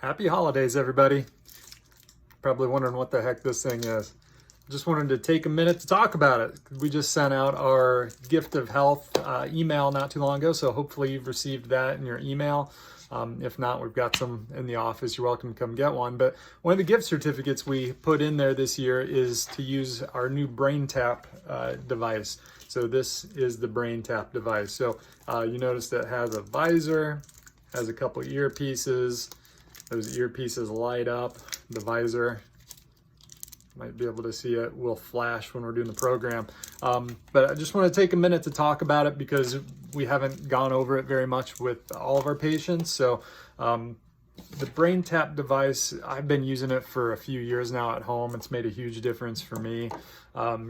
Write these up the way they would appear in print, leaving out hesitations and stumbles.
Happy holidays, everybody. Probably wondering what the heck this thing is. Just wanted to take a minute to talk about it. We just sent out our gift of health email not too long ago, so hopefully you've received that in your email. If not, we've got some in the office. You're welcome to come get one. But one of the gift certificates we put in there this year is to use our new BrainTap device. So this is the BrainTap device. So you notice that it has a visor, has a couple earpieces. Those earpieces light up. The visor, might be able to see it, will flash when we're doing the program. But I just want to take a minute to talk about it because we haven't gone over it very much with all of our patients. So the BrainTap device, I've been using it for a few years now at home. It's made a huge difference for me.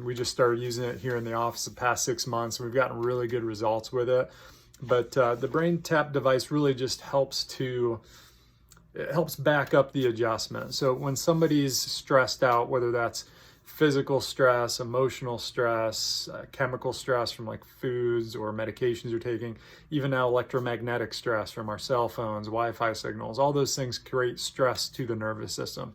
We just started using it here in the office the past 6 months. We've gotten really good results with it. But the BrainTap device really just helps back up the adjustment. So when somebody's stressed out, whether that's physical stress, emotional stress, chemical stress from like foods or medications you're taking, even now electromagnetic stress from our cell phones, Wi-Fi signals, all those things create stress to the nervous system.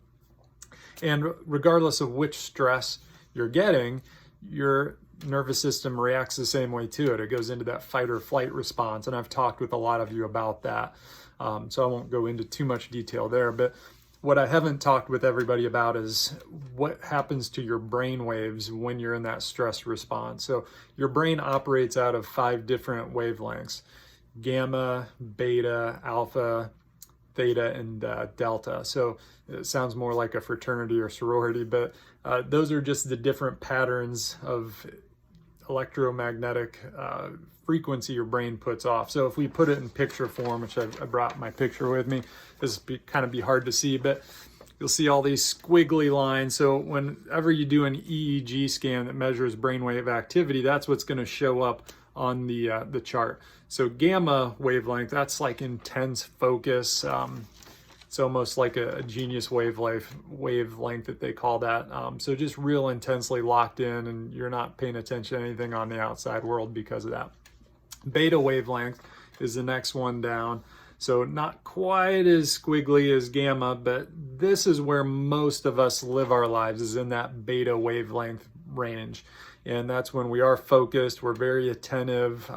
And regardless of which stress you're getting, your nervous system reacts the same way to it. It goes into that fight or flight response. And I've talked with a lot of you about that. So I won't go into too much detail there, but what I haven't talked with everybody about is what happens to your brain waves when you're in that stress response. So your brain operates out of 5 different wavelengths: gamma, beta, alpha, theta, and delta. So it sounds more like a fraternity or sorority, but those are just the different patterns of electromagnetic frequency your brain puts off. So if we put it in picture form, which I brought my picture with me, this will kind of be hard to see, but you'll see all these squiggly lines. So whenever you do an EEG scan that measures brainwave activity, that's what's going to show up on the chart. So gamma wavelength, that's like intense focus. It's almost like a genius wavelength that they call that. So just real intensely locked in, and you're not paying attention to anything on the outside world because of that. Beta wavelength is the next one down. So not quite as squiggly as gamma, but this is where most of us live our lives, is in that beta wavelength range. And that's when we are focused, we're very attentive,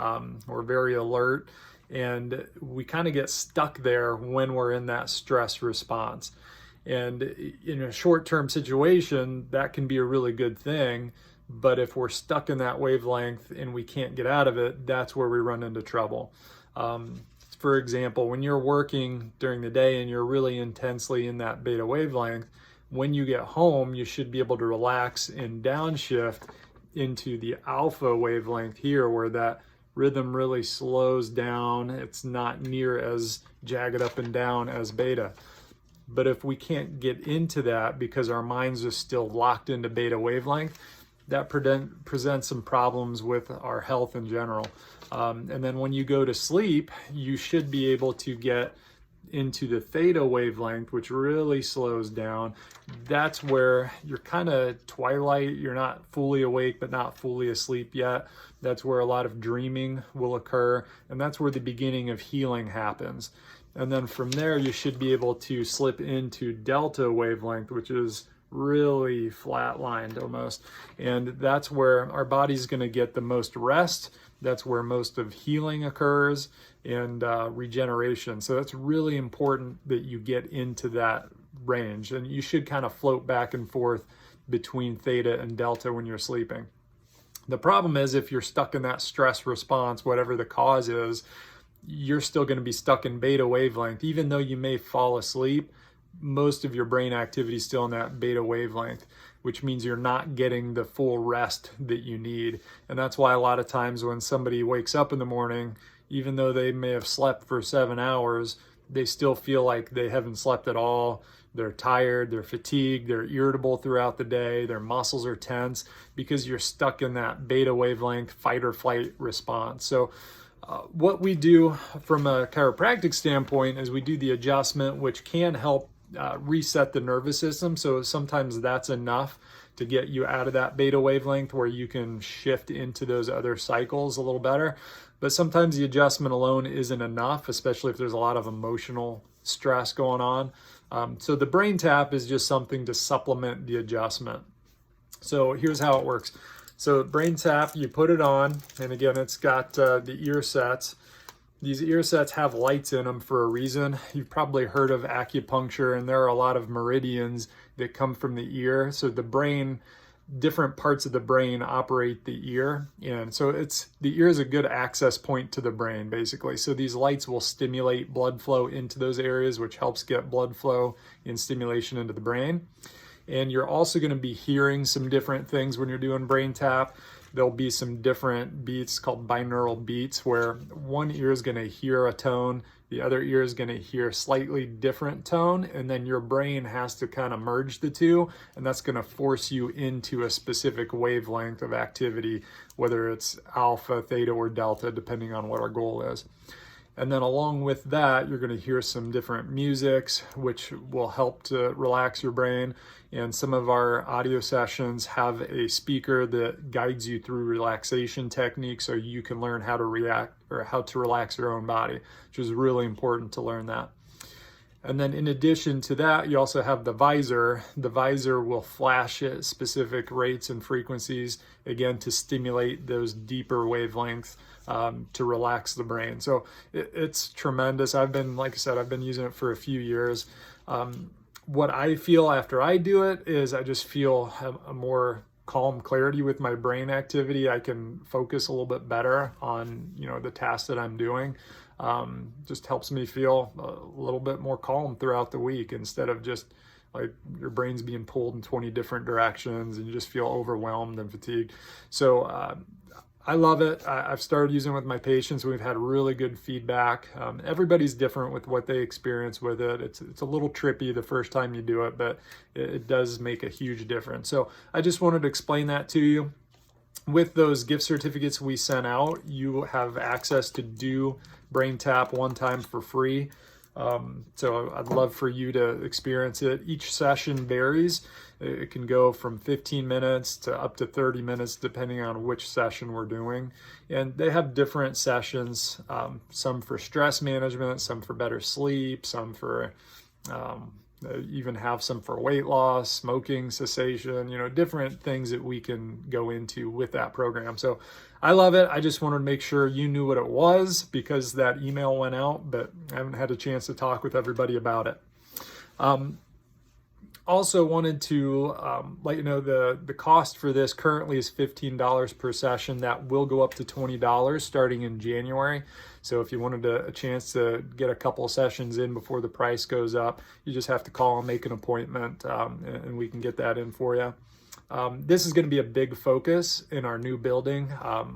we're very alert, and we kind of get stuck there when we're in that stress response. And in a short-term situation, that can be a really good thing. But if we're stuck in that wavelength and we can't get out of it, that's where we run into trouble. For example, when you're working during the day and you're really intensely in that beta wavelength, when you get home, you should be able to relax and downshift into the alpha wavelength here, where that rhythm really slows down. It's not near as jagged up and down as beta. But if we can't get into that because our minds are still locked into beta wavelength, that presents some problems with our health in general. And then when you go to sleep, you should be able to get into the theta wavelength, which really slows down. That's where you're kind of twilight. You're not fully awake, but not fully asleep yet. That's where a lot of dreaming will occur. And that's where the beginning of healing happens. And then from there, you should be able to slip into delta wavelength, which is really flatlined almost. And that's where our body's going to get the most rest. That's where most of healing occurs and regeneration. So that's really important that you get into that range. And you should kind of float back and forth between theta and delta when you're sleeping. The problem is if you're stuck in that stress response, whatever the cause is, you're still going to be stuck in beta wavelength. Even though you may fall asleep, most of your brain activity is still in that beta wavelength, which means you're not getting the full rest that you need. And that's why a lot of times when somebody wakes up in the morning, even though they may have slept for 7 hours, they still feel like they haven't slept at all. They're tired, they're fatigued, they're irritable throughout the day, their muscles are tense because you're stuck in that beta wavelength fight or flight response. So what we do from a chiropractic standpoint is we do the adjustment, which can help reset the nervous system. So sometimes that's enough to get you out of that beta wavelength where you can shift into those other cycles a little better. But sometimes the adjustment alone isn't enough, especially if there's a lot of emotional stress going on. So the BrainTap is just something to supplement the adjustment. So here's how it works. So BrainTap, you put it on, and again, it's got the ear sets. These ear sets have lights in them for a reason. You've probably heard of acupuncture, and there are a lot of meridians that come from the ear. So the brain, different parts of the brain operate the ear. And so the ear is a good access point to the brain, basically. So these lights will stimulate blood flow into those areas, which helps get blood flow and stimulation into the brain. And you're also going to be hearing some different things when you're doing BrainTap. There'll be some different beats called binaural beats, where one ear is going to hear a tone, the other ear is going to hear a slightly different tone, and then your brain has to kind of merge the two, and that's going to force you into a specific wavelength of activity, whether it's alpha, theta, or delta, depending on what our goal is. And then along with that, you're going to hear some different musics, which will help to relax your brain. And some of our audio sessions have a speaker that guides you through relaxation techniques, so you can learn how to react or how to relax your own body, which is really important to learn that. And then in addition to that, you also have the visor. The visor will flash at specific rates and frequencies, again, to stimulate those deeper wavelengths, to relax the brain. So it's tremendous. Like I said, I've been using it for a few years. What I feel after I do it is I just feel a more calm clarity with my brain activity. I can focus a little bit better on, the task that I'm doing. Just helps me feel a little bit more calm throughout the week, instead of just like your brain's being pulled in 20 different directions and you just feel overwhelmed and fatigued. So I love it. I've started using it with my patients. We've had really good feedback. Everybody's different with what they experience with it. It's a little trippy the first time you do it, but it does make a huge difference. So I just wanted to explain that to you. With those gift certificates we sent out, you have access to do BrainTap one time for free. So I'd love for you to experience it. Each session varies. It can go from 15 minutes to up to 30 minutes, depending on which session we're doing. And they have different sessions, some for stress management, some for better sleep, some for even have some for weight loss, smoking cessation, different things that we can go into with that program. So I love it. I just wanted to make sure you knew what it was, because that email went out, but I haven't had a chance to talk with everybody about it. Also wanted to let you know the cost for this currently is $15 per session. That will go up to $20 starting in January. So if you wanted a chance to get a couple of sessions in before the price goes up, you just have to call and make an appointment, and we can get that in for you. This is going to be a big focus in our new building,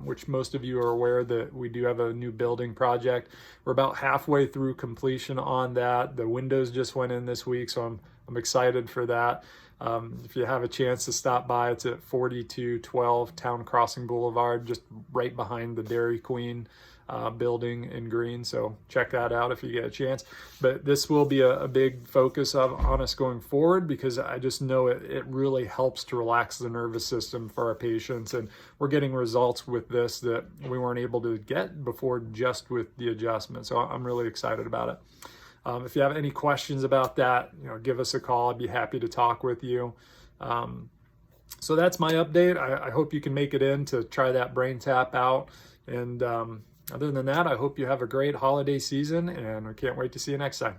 which most of you are aware that we do have a new building project. We're about halfway through completion on that. The windows just went in this week, so I'm excited for that. If you have a chance to stop by, it's at 4212 Town Crossing Boulevard, just right behind the Dairy Queen building in green. So check that out if you get a chance. But this will be a big focus on us going forward, because I just know it really helps to relax the nervous system for our patients. And we're getting results with this that we weren't able to get before just with the adjustment. So I'm really excited about it. If you have any questions about that, give us a call. I'd be happy to talk with you. So that's my update. I hope you can make it in to try that BrainTap out. And other than that, I hope you have a great holiday season, and I can't wait to see you next time.